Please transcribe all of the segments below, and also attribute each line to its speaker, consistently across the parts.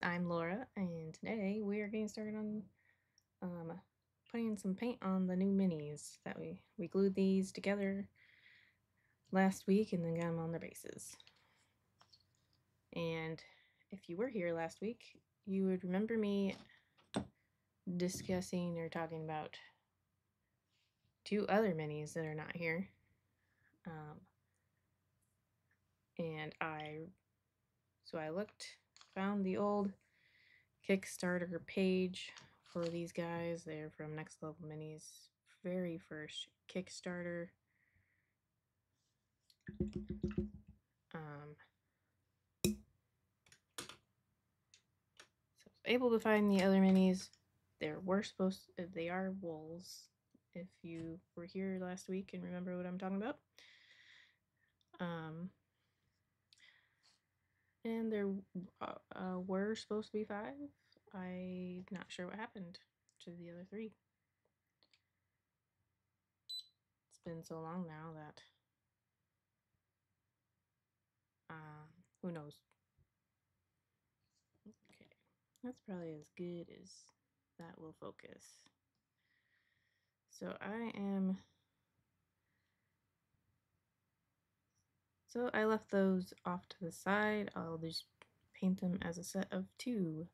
Speaker 1: I'm Laura, and today we are getting started on putting some paint on the new minis that we glued these together last week and then got them on their bases. And if you were here last week, you would remember me discussing or talking about two other minis that are not here. And I found the old Kickstarter page for these guys. They're from Next Level Minis, very first Kickstarter. So I was able to find the other minis. They are wolves. If you were here last week and remember what I'm talking about. And there were supposed to be 5. I'm not sure what happened to the other 3. It's been so long now that who knows. Okay, that's probably as good as that will focus. So I left those off to the side. I'll just paint them as a set of 2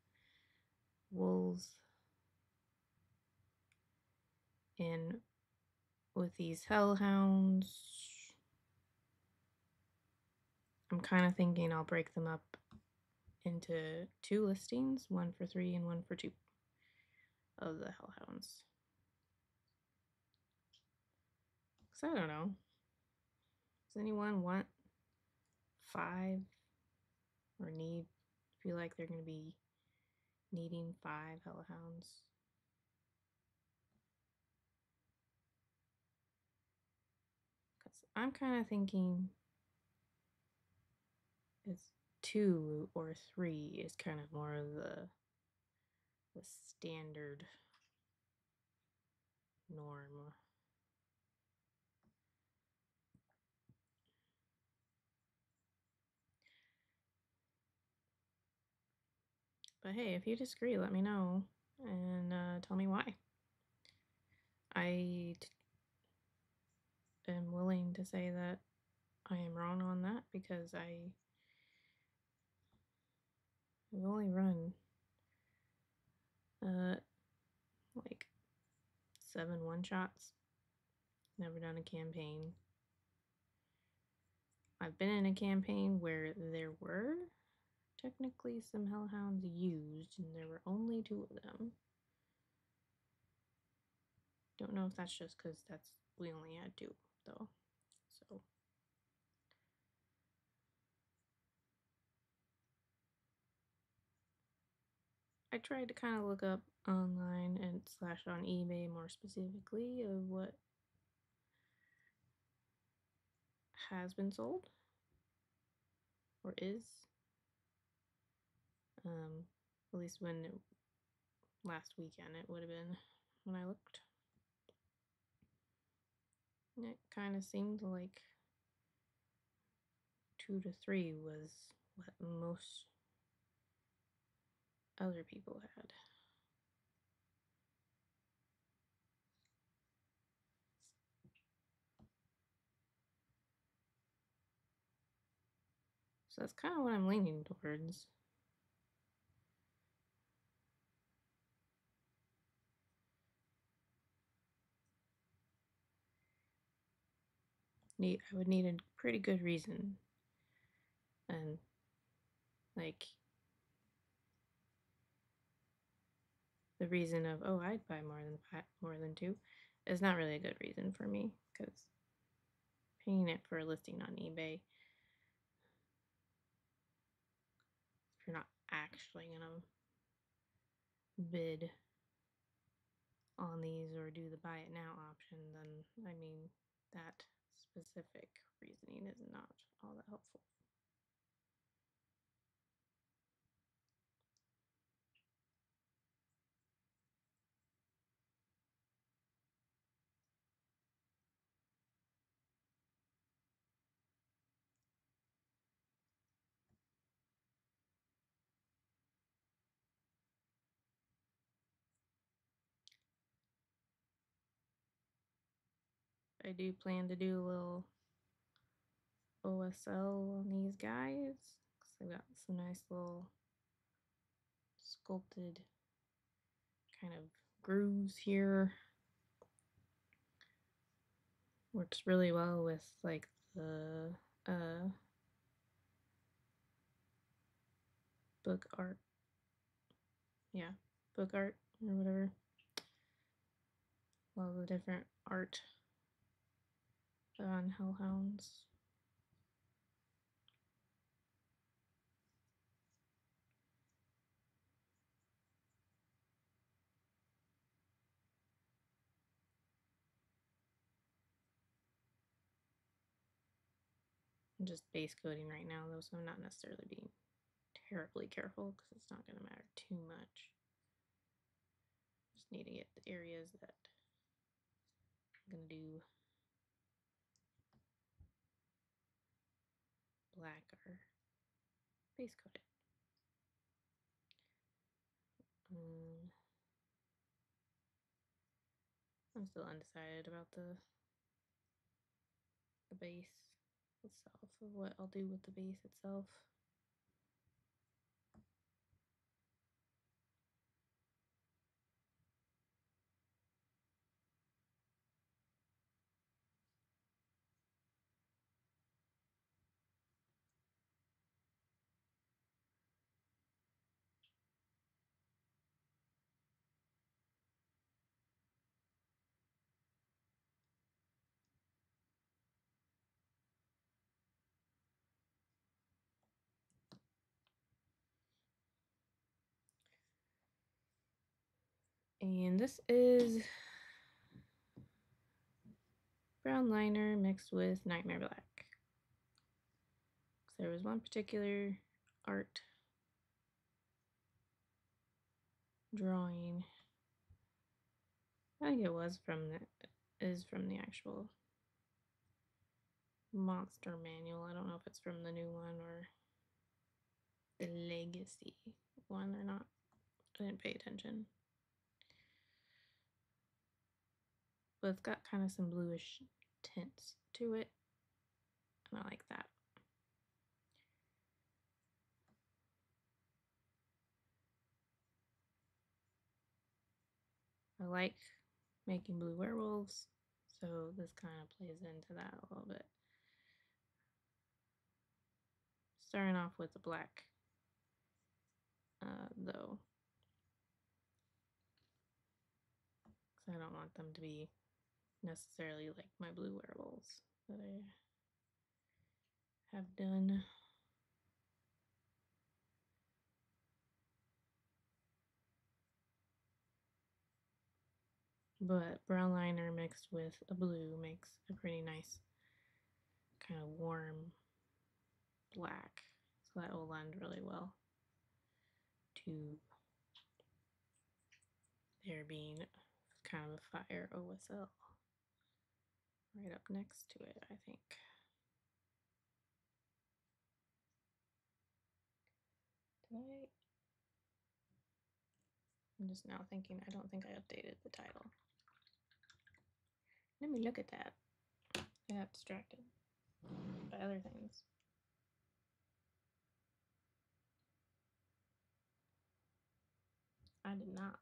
Speaker 1: wolves. And with these Hellhounds, I'm kind of thinking I'll break them up into 2 listings, 1 for 3 and 1 for 2 of the Hellhounds. Because I don't know. Does anyone want 5 or feel like they're going to be needing 5 Hellhounds? Because I'm kind of thinking it's 2 or 3 is kind of more of the standard norm. But hey, if you disagree, let me know and tell me why. I am willing to say that I am wrong on that because I've only run like 7 one-shots. Never done a campaign. I've been in a campaign where there were technically some Hellhounds used, and there were only 2 of them. Don't know if that's just because we only had 2 though. So I tried to kind of look up online and / on eBay more specifically of what has been sold or is. At least last weekend it would have been when I looked. And it kind of seemed like 2 to 3 was what most other people had. So that's kind of what I'm leaning towards. I would need a pretty good reason. And like the reason of, oh, I'd buy more than 2 is not really a good reason for me, because paying it for a listing on eBay, if you're not actually gonna bid on these or do the buy it now option, then I mean that specific reasoning is not all that helpful. I do plan to do a little OSL on these guys because I've got some nice little sculpted kind of grooves here. Works really well with like the book art. Yeah, book art or whatever. All the different art on Hellhounds. I'm just base coating right now though, so I'm not necessarily being terribly careful because it's not going to matter too much. Just need to get the areas that I'm going to do black or base coat it. I'm still undecided about the base itself, of what I'll do with the base itself. And this is brown liner mixed with Nightmare Black. So there was one particular art drawing. I think it was from the actual monster manual. I don't know if it's from the new one or the legacy one or not. I didn't pay attention. But it's got kind of some bluish tints to it, and I like that. I like making blue werewolves, so this kind of plays into that a little bit. Starting off with the black, though, because I don't want them to be necessarily like my blue werewolves that I have done. But brown liner mixed with a blue makes a pretty nice kind of warm black. So that will lend really well to there being kind of a fire OSL right up next to it, I think. I'm just now thinking, I don't think I updated the title. Let me look at that. I got distracted by other things. I did not.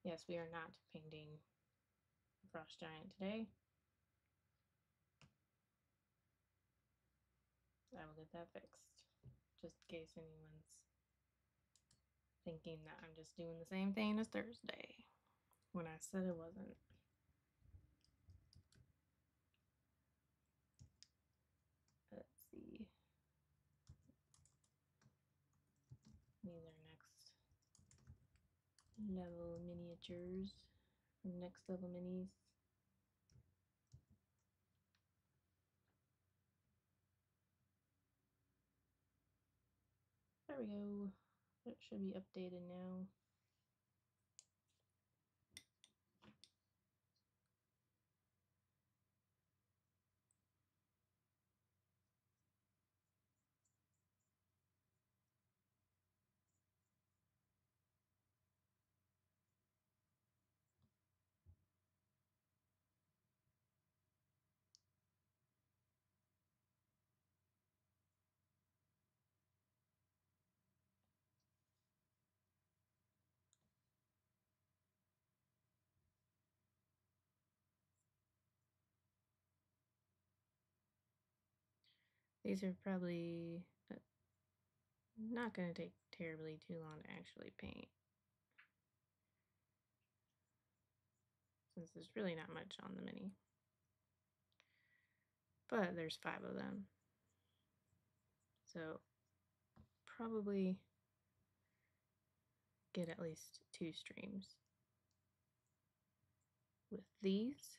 Speaker 1: Yes, we are not painting Frost Giant today. I will get that fixed, just in case anyone's thinking that I'm just doing the same thing as Thursday when I said it wasn't. Let's see. These are next level miniatures, next level minis. There we go. It should be updated now. These are probably not going to take terribly too long to actually paint, since there's really not much on the mini. But there's 5 of them. So probably get at least 2 streams with these.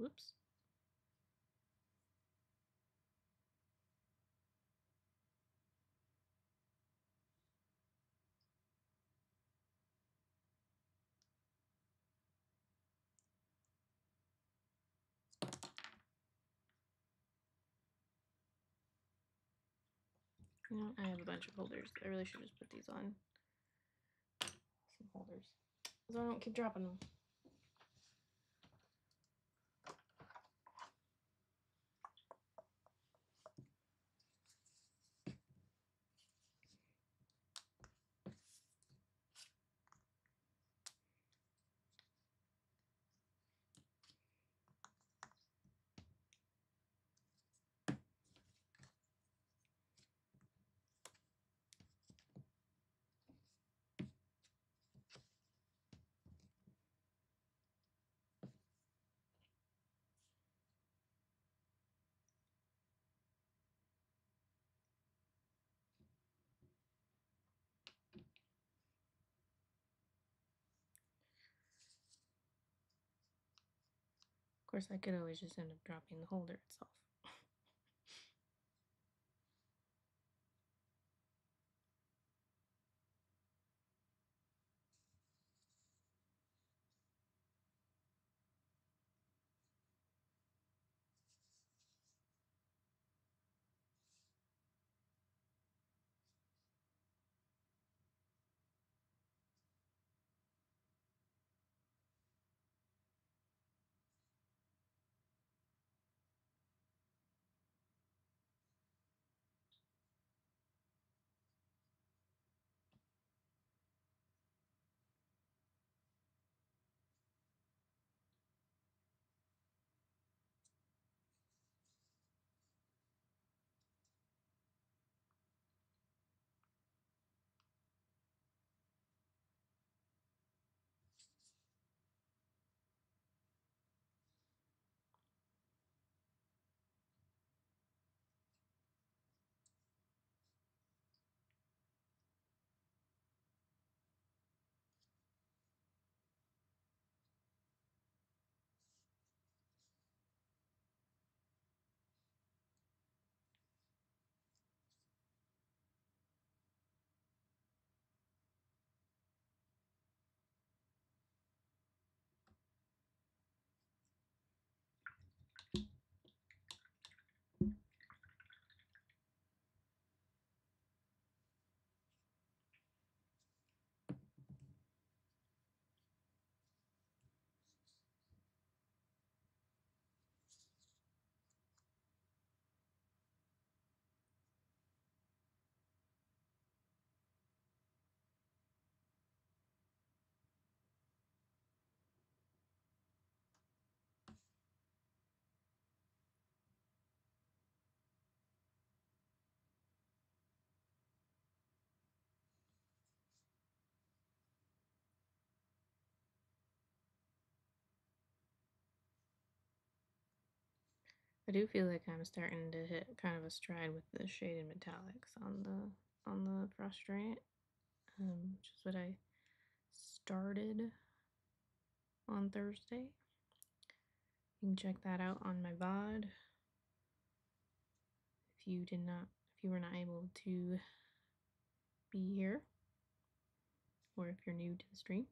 Speaker 1: Whoops. You know, I have a bunch of holders. I really should just put these on some holders so I don't keep dropping them. Of course, I could always just end up dropping the holder itself. I do feel like I'm starting to hit kind of a stride with the shaded metallics on the frustrate, which is what I started on Thursday. You can check that out on my VOD if you were not able to be here, or if you're new to the stream.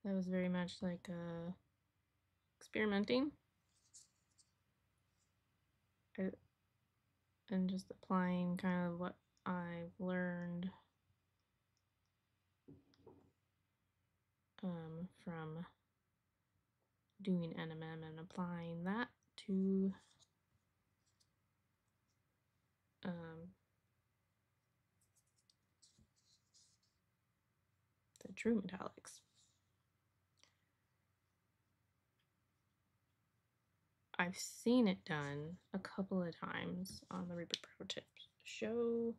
Speaker 1: That was very much like experimenting and just applying kind of what I've learned from doing NMM and applying that to the true metallics. I've seen it done a couple of times on the Reaper Pro Tips show.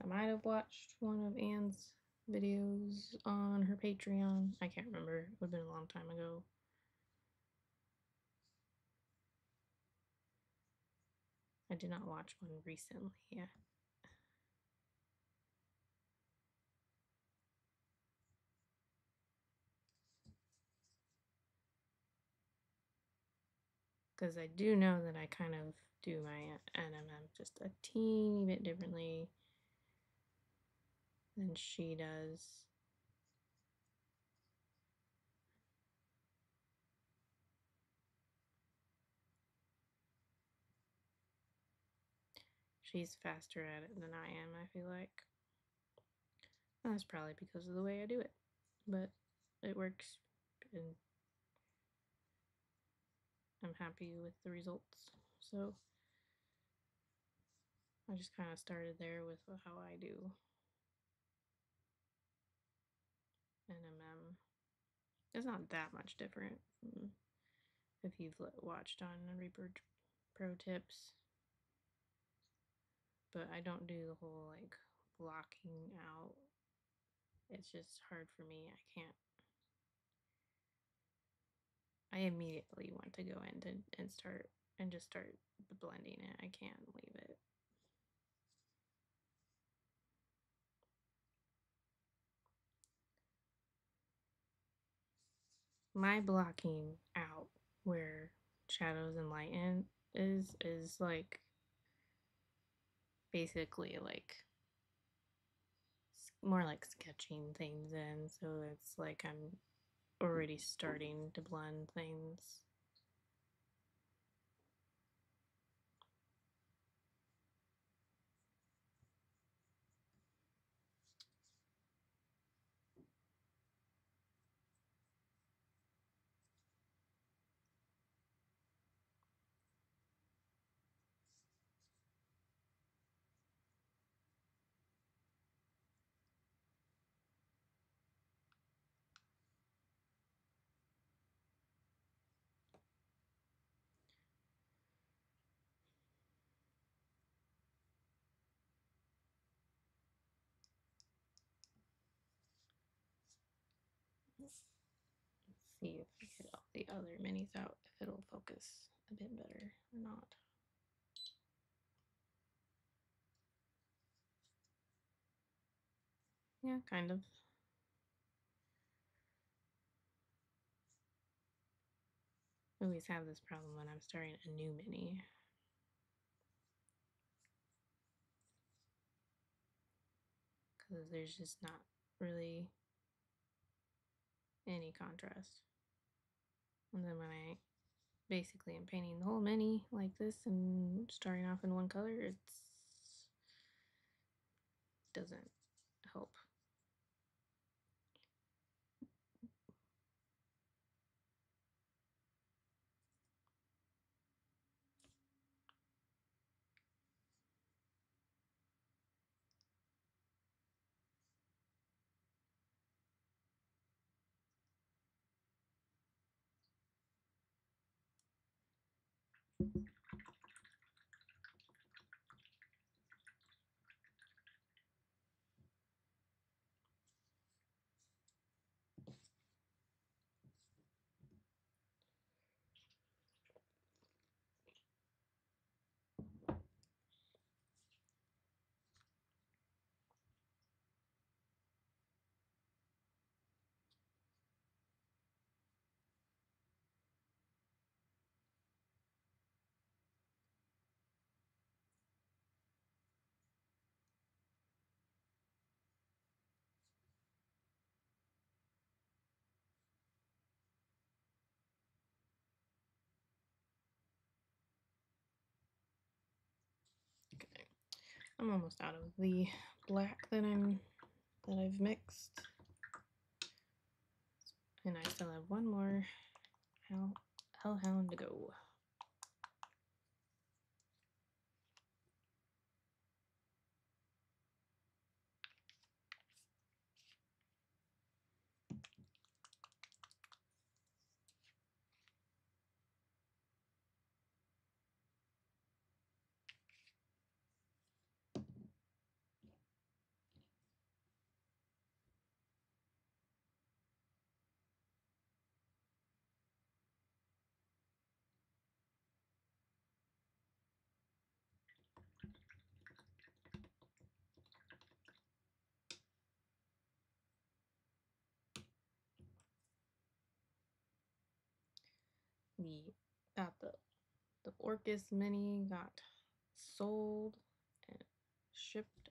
Speaker 1: I might have watched one of Anne's videos on her Patreon. I can't remember. It would have been a long time ago. I did not watch one recently yet. Because I do know that I kind of do my NMM just a teeny bit differently than she does. She's faster at it than I am, I feel like. That's probably because of the way I do it, but it works, and I'm happy with the results. So I just kind of started there with how I do NMM. It's not that much different from if you've watched on Reaper Pro Tips, but I don't do the whole like blocking out. It's just hard for me. I immediately want to go in and just start blending it. I can't leave it. My blocking out where shadows and light in is like basically like more like sketching things in, so it's like I'm already starting to blend things. Let's see if I get all the other minis out, if it'll focus a bit better or not. Yeah, kind of. I always have this problem when I'm starting a new mini. Because there's just not really any contrast. And then when I basically am painting the whole mini like this and starting off in one color, it doesn't help. Okay, I'm almost out of the black that I've mixed, and I still have one more Hellhound to go. We got the Orcus Mini got sold and shipped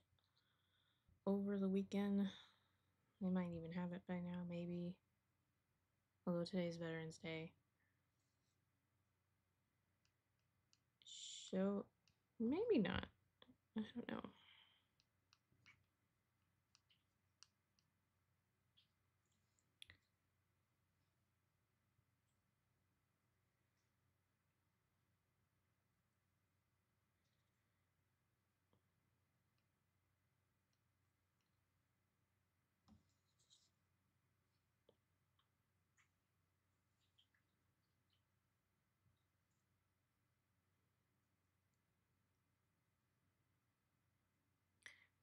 Speaker 1: over the weekend. They might even have it by now, maybe. Although today's Veterans Day. So, maybe not. I don't know.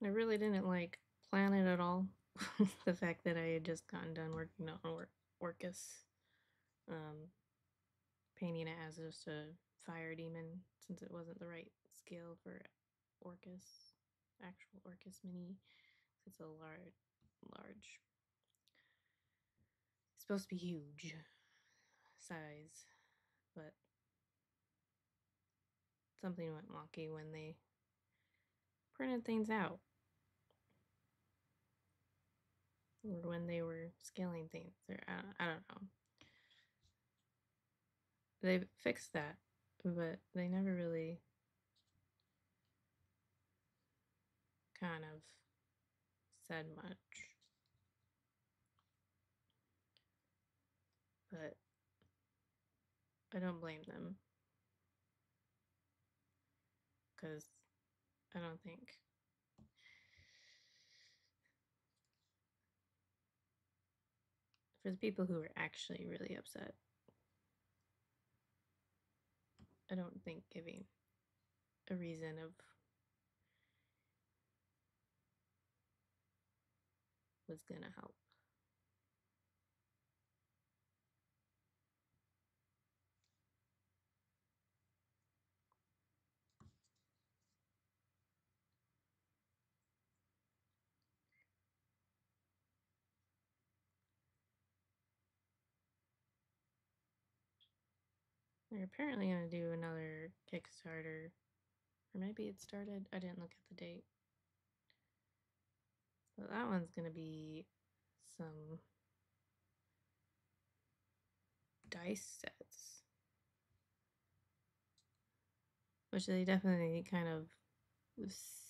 Speaker 1: I really didn't like plan it at all. The fact that I had just gotten done working on Orcus, painting it as just a fire demon since it wasn't the right scale for Orcus, actual Orcus Mini. It's a large. It's supposed to be huge size, but something went wonky when they printed things out. Or when they were scaling things. I don't know. They fixed that, but they never really kind of said much. But I don't blame them. Because I don't think for the people who are actually really upset, I don't think giving a reason of was gonna help. They're apparently gonna do another Kickstarter, or maybe it started. I didn't look at the date. So that one's gonna be some dice sets, which they definitely kind of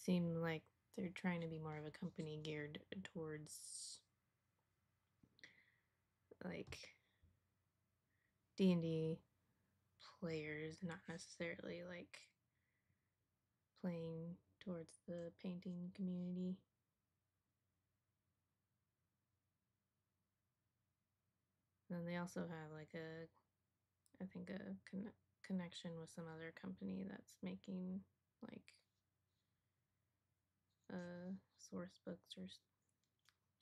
Speaker 1: seem like they're trying to be more of a company geared towards like D&D players, not necessarily like playing towards the painting community. And they also have like I think a connection with some other company that's making like source books or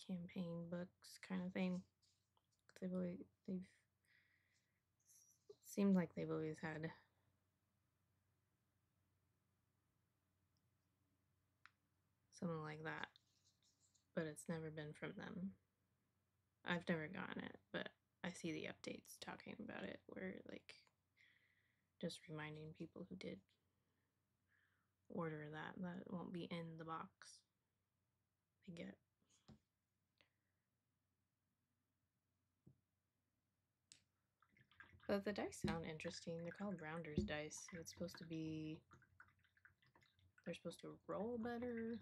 Speaker 1: campaign books kind of thing. They've seemed like they've always had something like that, but it's never been from them. I've never gotten it, but I see the updates talking about it where like just reminding people who did order that it won't be in the box they get. But the dice sound interesting. They're called Rounder's dice. It's supposed to be, they're supposed to roll better.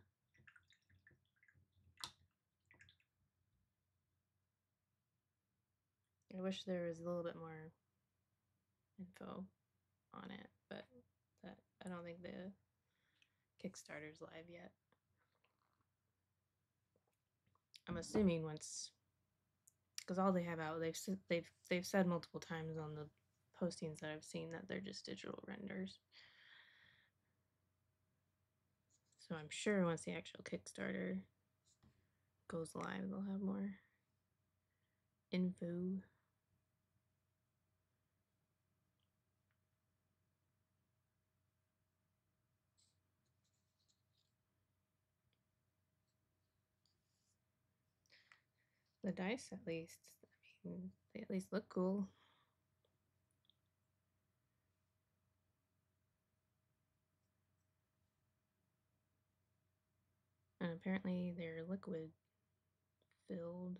Speaker 1: I wish there was a little bit more info on it, but I don't think the Kickstarter's live yet. I'm assuming once, because all they have out, they've said multiple times on the postings that I've seen that they're just digital renders. So I'm sure once the actual Kickstarter goes live, they'll have more info. The dice, at least, I mean, they at least look cool. And apparently they're liquid filled,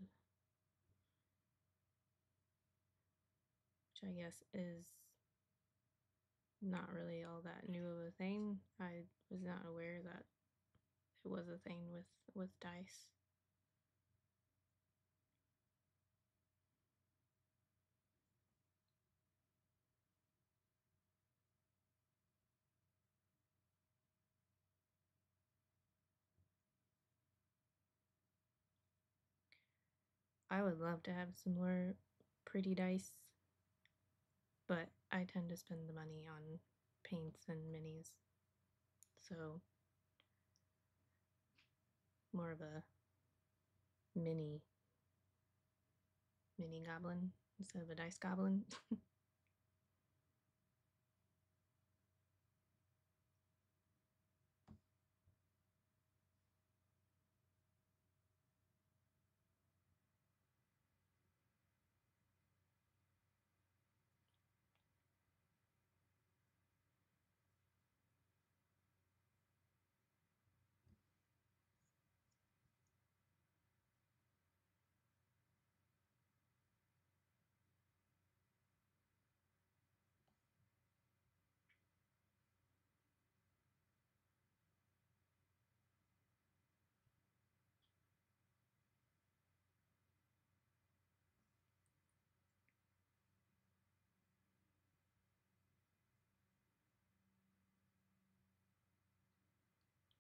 Speaker 1: which I guess is not really all that new of a thing. I was not aware that it was a thing with dice. I would love to have some more pretty dice, but I tend to spend the money on paints and minis. So more of a mini goblin instead of a dice goblin.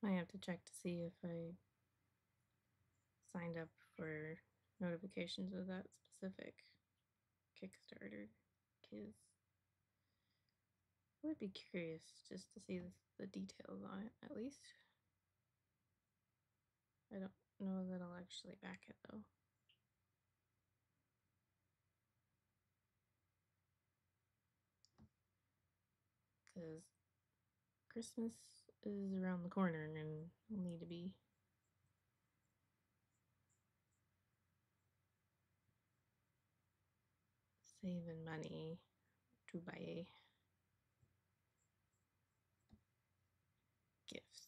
Speaker 1: I have to check to see if I signed up for notifications of that specific Kickstarter, because I would be curious just to see the details on it, at least. I don't know that I'll actually back it though. Because Christmas is around the corner and I'll need to be saving money to buy gifts.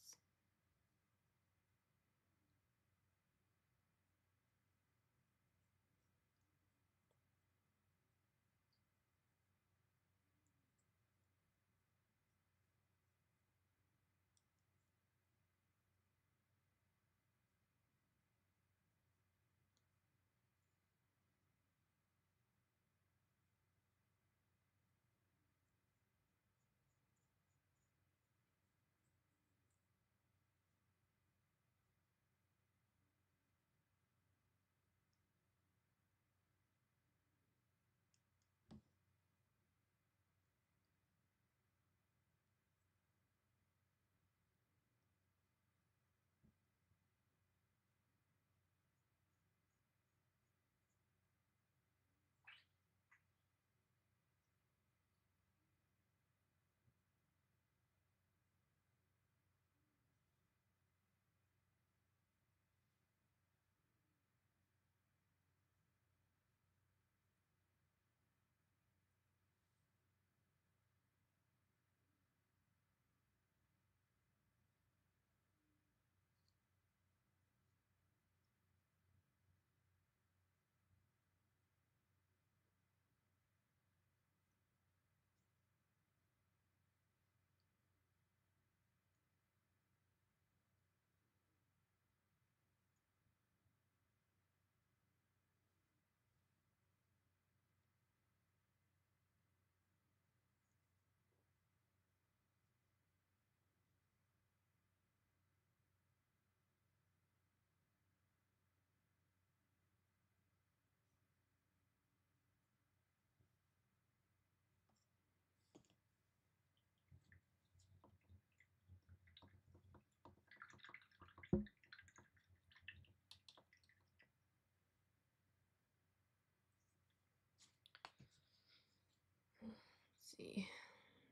Speaker 1: see.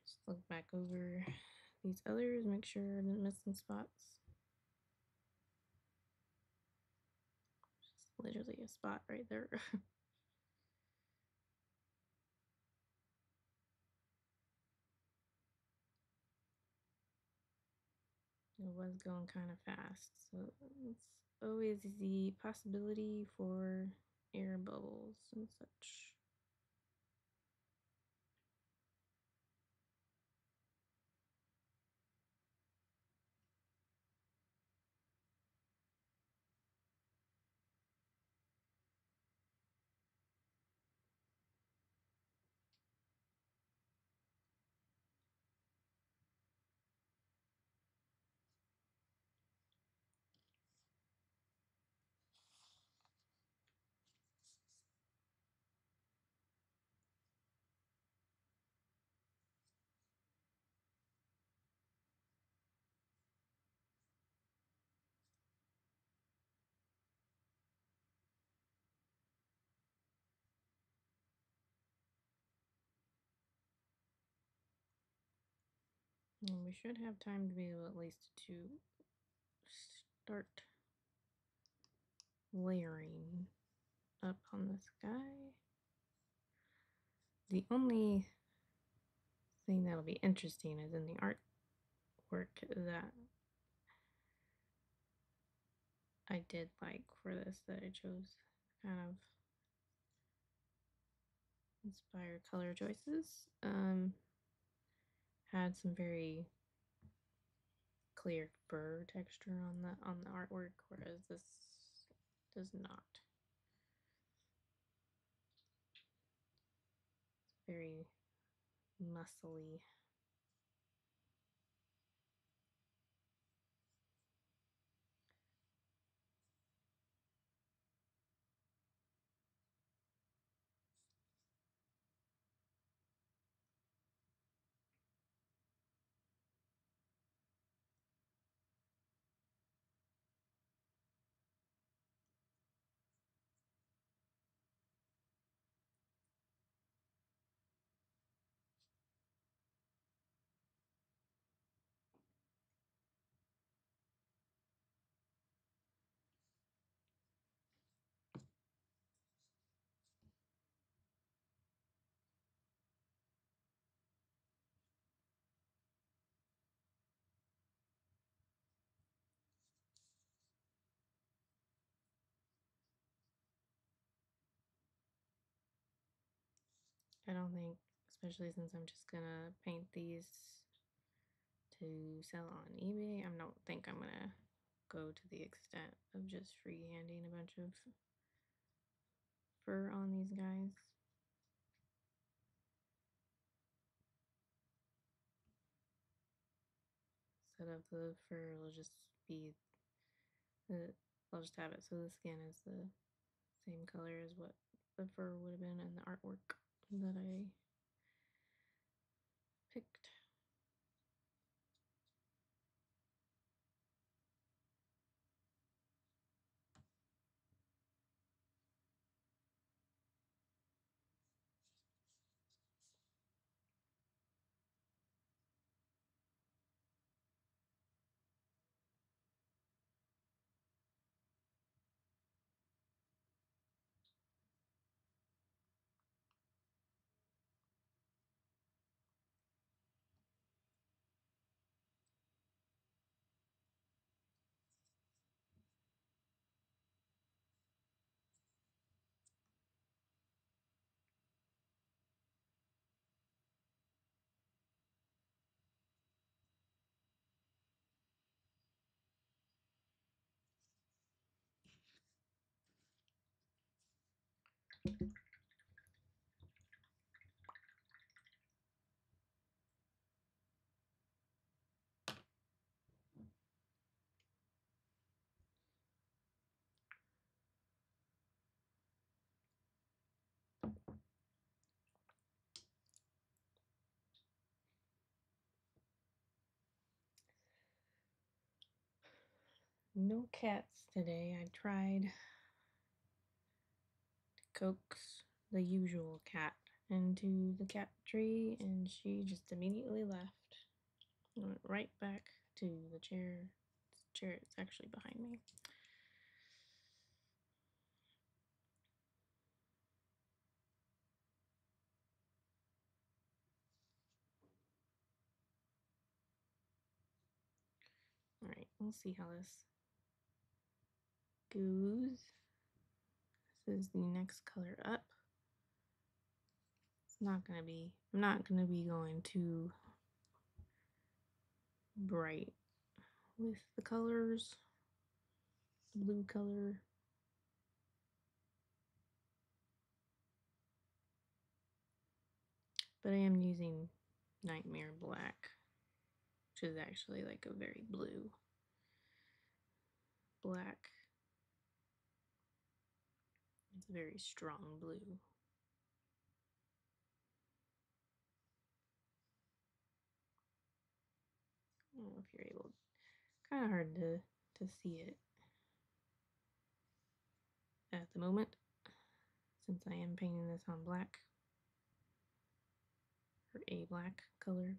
Speaker 1: Just look back over these others, make sure I didn't miss some spots. Just literally a spot right there. It was going kind of fast, so it's always the possibility for air bubbles and such. And we should have time to be able at least to start layering up on this guy. The only thing that'll be interesting is in the artwork that I did like for this, that I chose kind of inspired color choices. Had some very clear fur texture on the artwork, whereas this does not. It's very muscly. I don't think, especially since I'm just gonna paint these to sell on eBay, I don't think I'm gonna go to the extent of just freehanding a bunch of fur on these guys. Instead of the fur, it'll just be I'll just have it so the skin is the same color as what the fur would have been in the artwork that I picked. No cats today. I tried to coax the usual cat into the cat tree, and she just immediately left. Went right back to the chair. The chair is actually behind me. All right, we'll see how this goes. This is the next color up. It's not gonna be, I'm not gonna be going too bright with the colors. The blue color. But I am using Nightmare Black, which is actually like a very blue black. It's a very strong blue. I don't know if you're able, kind of hard to see it at the moment since I am painting this on black, or a black color.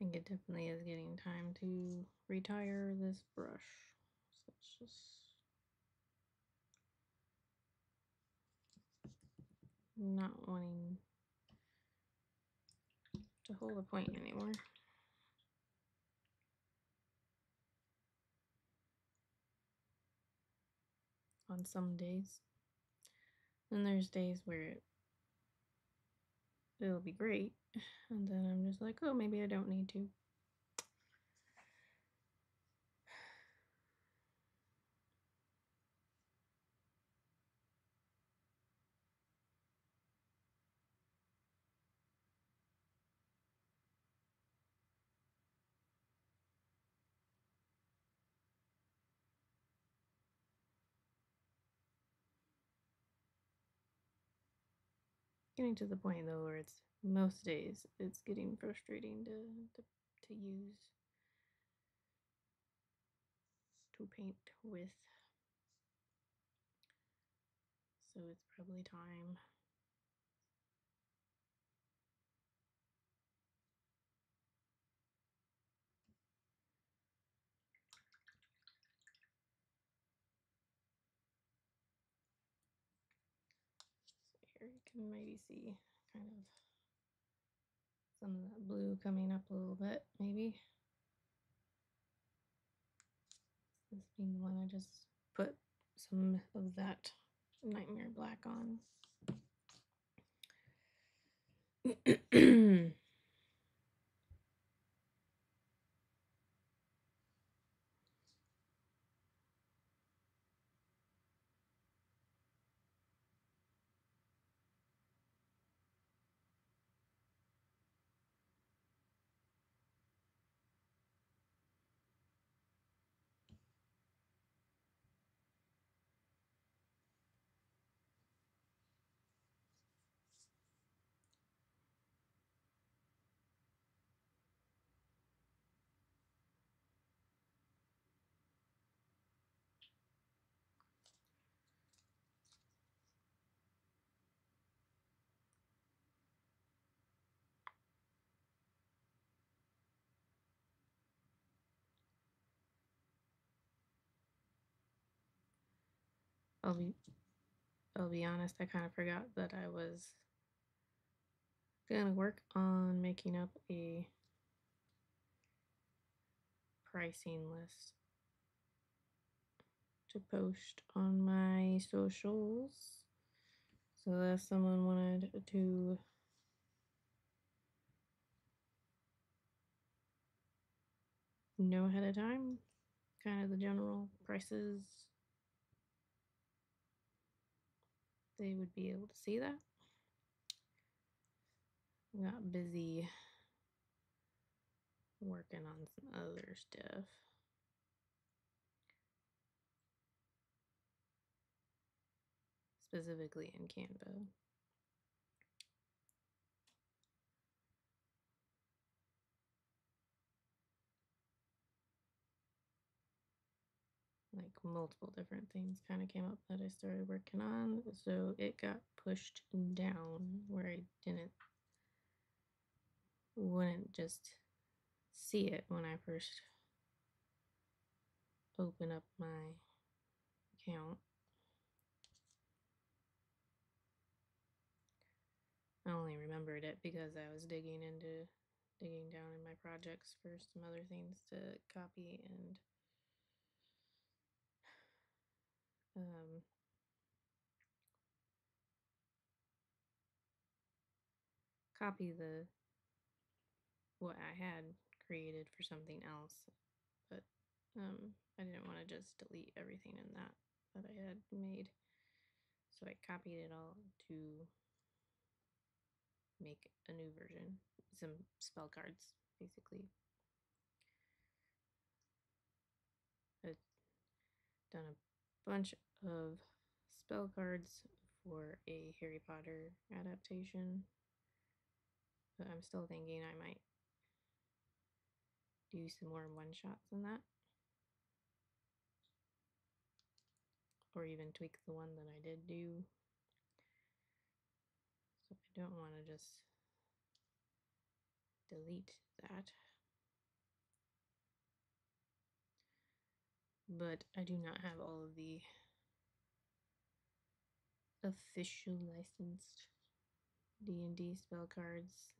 Speaker 1: think it definitely is getting time to retire this brush. So it's just not wanting to hold a point anymore. On some days. And there's days where it'll be great, and then I'm just like, oh, maybe I don't need to. Getting to the point though where it's most days it's getting frustrating to use, to paint with. So it's probably time. So here you can maybe see kind of some of that blue coming up a little bit, maybe. This being the one I just put some of that Nightmare Black on. I'll be honest, I kind of forgot that I was gonna work on making up a pricing list to post on my socials. So if someone wanted to know ahead of time, kind of the general prices, they would be able to see that. I got busy working on some other stuff. Specifically in Canva. Like multiple different things kind of came up that I started working on. So it got pushed down where I wouldn't just see it when I first open up my account. I only remembered it because I was digging down in my projects for some other things to copy and copy what I had created for something else, but I didn't want to just delete everything in that I had made, so I copied it all to make a new version, some spell cards basically. I've done a bunch of spell cards for a Harry Potter adaptation, but I'm still thinking I might do some more one-shots than that, or even tweak the one that I did do. So I don't want to just delete that. but I do not have all of the official licensed D&D spell cards.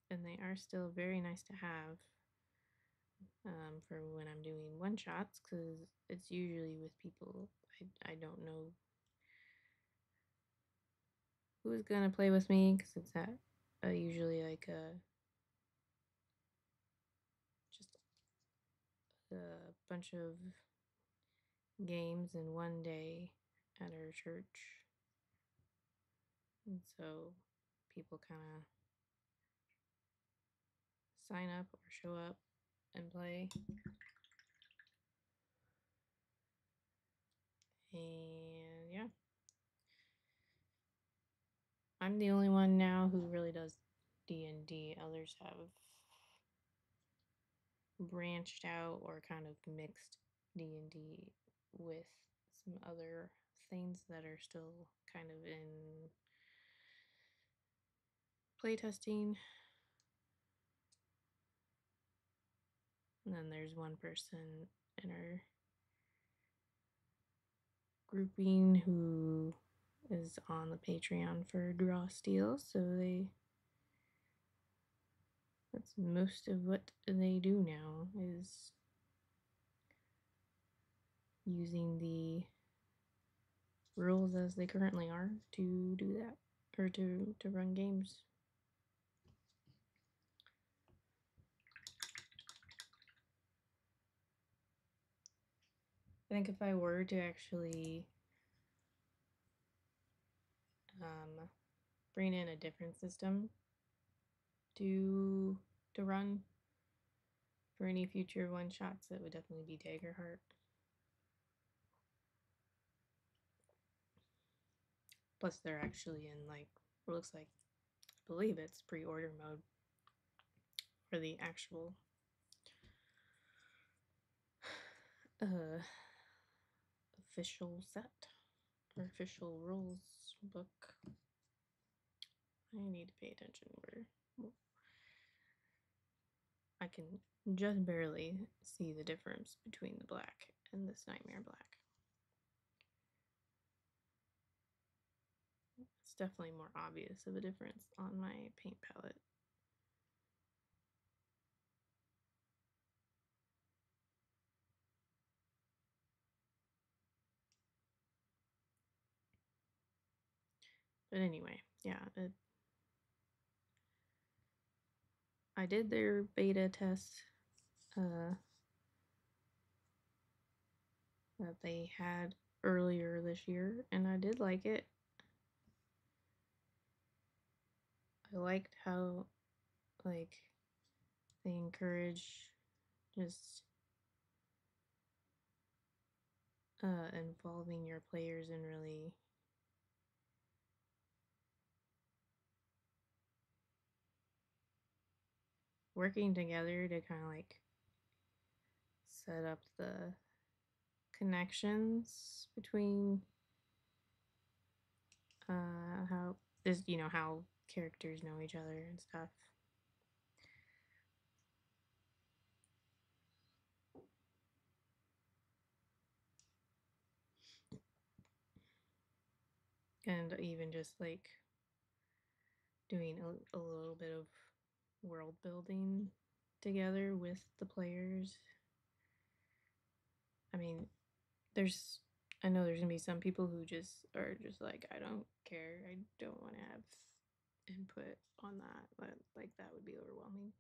Speaker 1: And they are still very nice to have for when I'm doing one shots, because it's usually with people I don't know who's gonna play with me, because it's at usually like just a bunch of games in one day at our church, and so people kind of sign up or show up and play. And yeah, I'm the only one now who really does D&D. Others have branched out or kind of mixed D&D with some other things that are still kind of in playtesting. And then there's one person in our grouping who is on the Patreon for Draw Steel, so that's most of what they do now, is using the rules as they currently are to do that, or to run games. I think if I were to actually bring in a different system to run for any future one shots, it would definitely be Daggerheart. Plus, they're actually in, like, what looks like, I believe it's pre-order mode for the actual official set or official rules book. I need to pay attention where I can just barely see the difference between the black and this Nightmare Black. It's definitely more obvious of a difference on my paint palette. But anyway, yeah, I did their beta test that they had earlier this year, and I did like it. I liked how, like, they encourage just involving your players in really working together to kind of like set up the connections between how this, how characters know each other and stuff. And even just like doing a little bit of world building together with the players. I mean, I know there's gonna be some people who just are just like, I don't care, I don't want to have input on that, but like that would be overwhelming.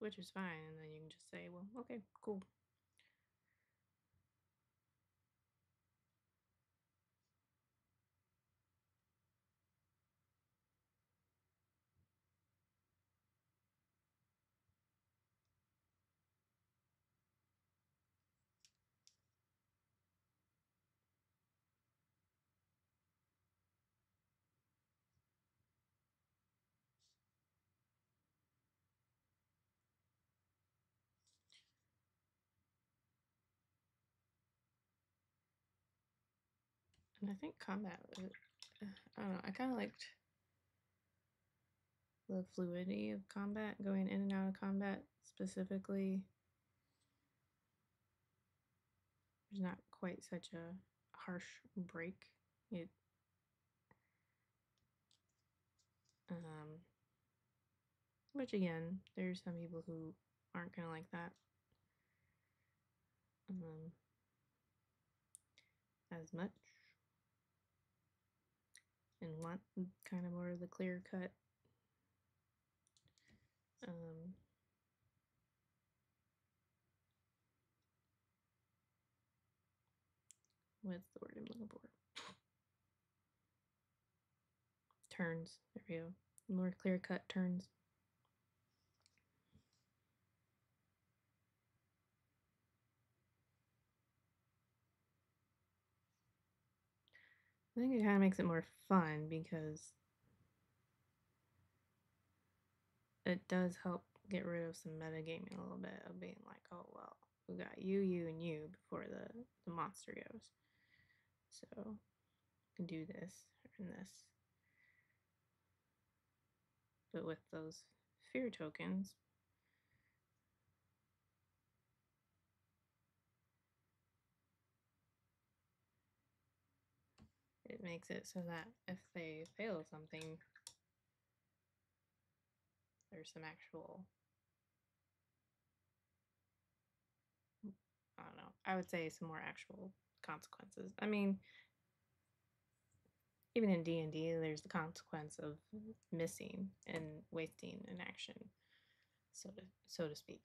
Speaker 1: Which is fine, and then you can just say, well, okay, cool. And I think combat, I don't know, I kind of liked the fluidity of combat, going in and out of combat specifically. There's not quite such a harsh break. Which again, there's some people who aren't gonna like that as much, and want kind of more of the clear cut what's the word I'm looking for? Turns. There we go. More clear cut turns. I think it kind of makes it more fun because it does help get rid of some metagaming a little bit of being like, oh well, we got you, you, and you before the monster goes. So you can do this and this. But with those fear tokens, it makes it so that if they fail something, there's some actual, I don't know, I would say some more actual consequences. I mean, even in D&D, there's the consequence of missing and wasting an action, so to speak.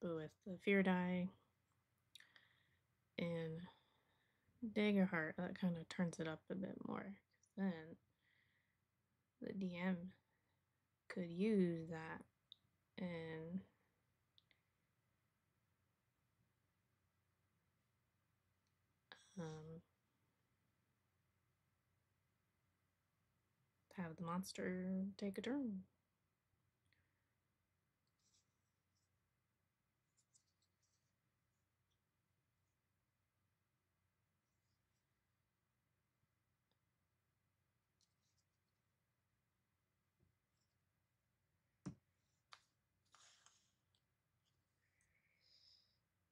Speaker 1: But with the fear die and Daggerheart, that kind of turns it up a bit more. Then the DM could use that and have the monster take a turn.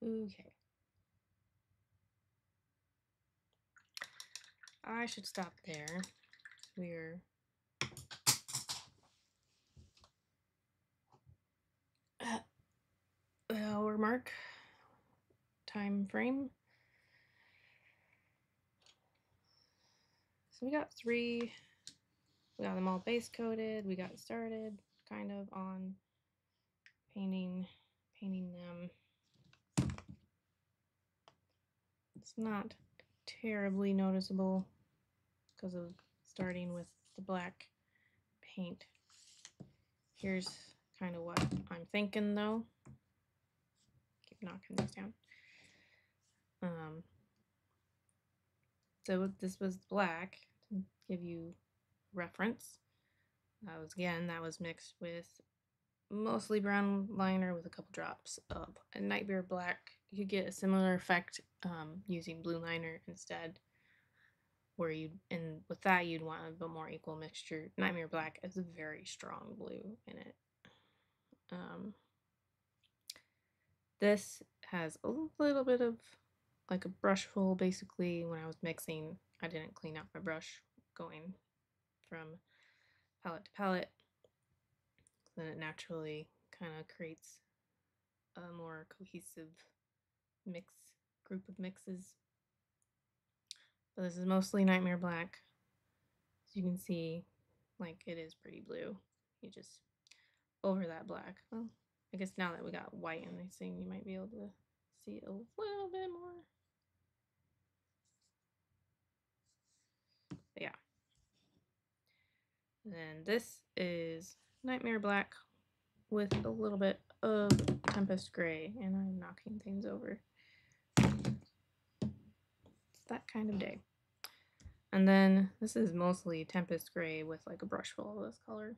Speaker 1: Okay. I should stop there. We're hour mark time frame. So we got 3. We got them all base coated. We got started kind of on painting them. It's not terribly noticeable because of starting with the black paint. Here's kind of what I'm thinking though. Keep knocking this down. So this was black to give you reference. That was mixed with mostly brown liner with a couple drops of a Nightmare Black. You could get a similar effect using blue liner instead, where with that you'd want a bit more equal mixture. Nightmare Black has a very strong blue in it. This has a little bit of like a brush full. Basically, when I was mixing, I didn't clean out my brush going from palette to palette. Then it naturally kind of creates a more cohesive group of mixes. But this is mostly Nightmare Black. As you can see, like it is pretty blue. You just over that black. Well, I guess now that we got white in this thing, you might be able to see it a little bit more. But yeah. And then this is Nightmare Black with a little bit of Tempest Gray, and I'm knocking things over. It's that kind of day. And then this is mostly Tempest Gray with like a brush full of this color.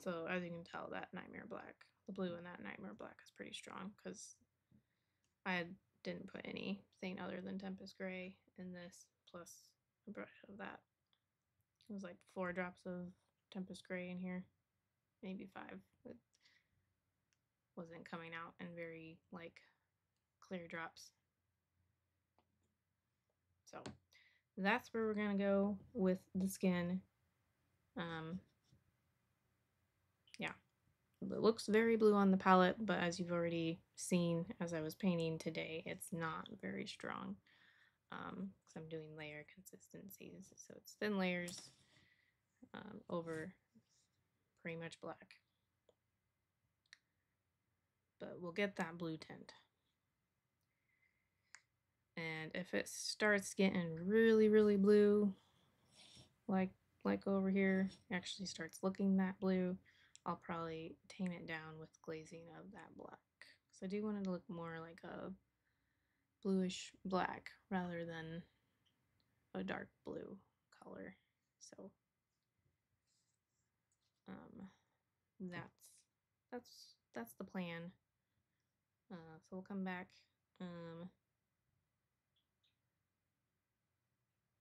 Speaker 1: So as you can tell, that Nightmare Black, the blue in that Nightmare Black is pretty strong because I didn't put anything other than Tempest Gray in this, plus a brush of that. It was like 4 drops of Tempest Gray in here, maybe 5. It wasn't coming out in very like clear drops. So that's where we're gonna go with the skin. Yeah, it looks very blue on the palette, but as you've already seen as I was painting today, it's not very strong because I'm doing layer consistencies, so it's thin layers over pretty much black. But we'll get that blue tint. And if it starts getting really, really blue, like over here, actually starts looking that blue, I'll probably tame it down with glazing of that black. So I do want it to look more like a bluish black rather than a dark blue color. So that's the plan. So we'll come back.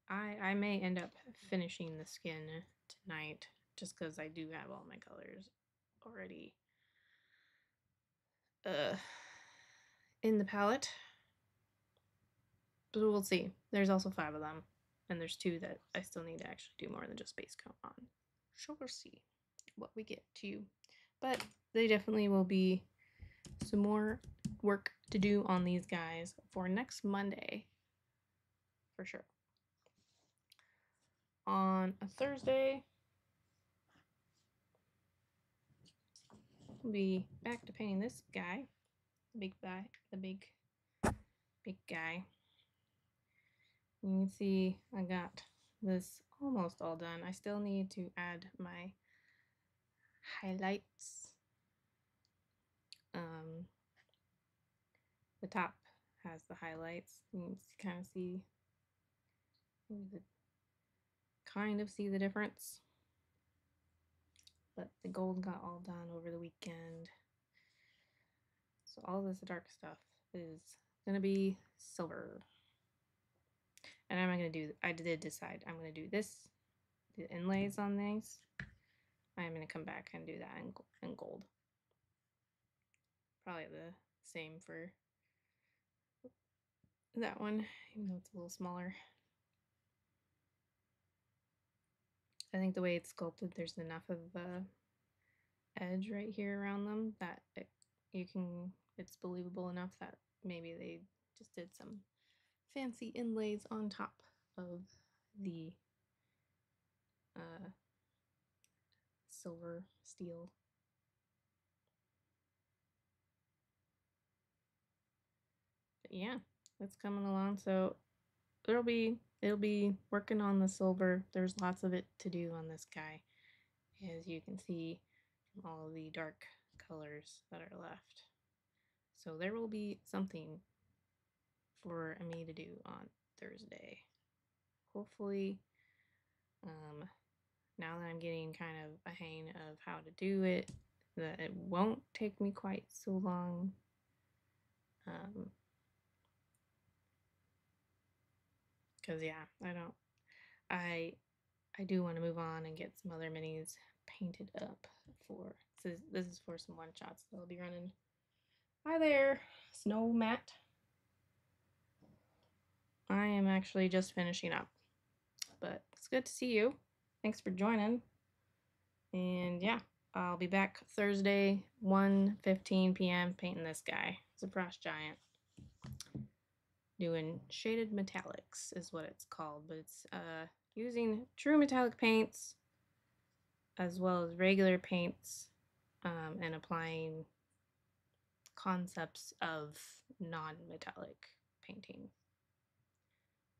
Speaker 1: I may end up finishing the skin tonight just because I do have all my colors already in the palette. But we'll see. There's also 5 of them, and there's 2 that I still need to actually do more than just base coat on. So we'll see what we get to. But they definitely will be some more work to do on these guys for next Monday, for sure. On a Thursday, we'll be back to painting this guy, the big guy. You can see I got this almost all done. I still need to add my highlights. The top has the highlights. You can kind of see the difference. But the gold got all done over the weekend. So all this dark stuff is gonna be silver. And I'm gonna do, I did decide I'm gonna do this, the inlays on these. I'm gonna come back and do that in gold. Probably the same for that one, even though it's a little smaller. I think the way it's sculpted, there's enough of the edge right here around them that it's believable enough that maybe they just did some fancy inlays on top of the silver steel. But yeah, that's coming along. So it'll be working on the silver. There's lots of it to do on this guy, as you can see from all of the dark colors that are left. So there will be something for me to do on Thursday. Hopefully, now that I'm getting kind of a hang of how to do it, that it won't take me quite so long. Because yeah, I do want to move on and get some other minis painted up for, so this is for some one shots that I'll be running. Hi there, Snow Matt. I am actually just finishing up, but it's good to see you. Thanks for joining. And yeah, I'll be back Thursday, 1:15 p.m. painting this guy. It's a frost giant. Doing shaded metallics is what it's called, but it's using true metallic paints as well as regular paints and applying concepts of non-metallic painting.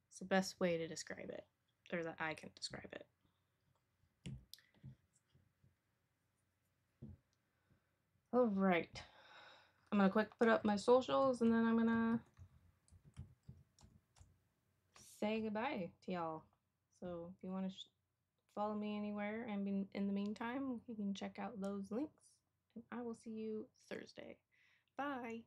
Speaker 1: It's the best way to describe it, or that I can describe it. All right, I'm gonna quick put up my socials and then I'm gonna say goodbye to y'all. So if you want to follow me anywhere. And in the meantime, you can check out those links. And I will see you Thursday. Bye.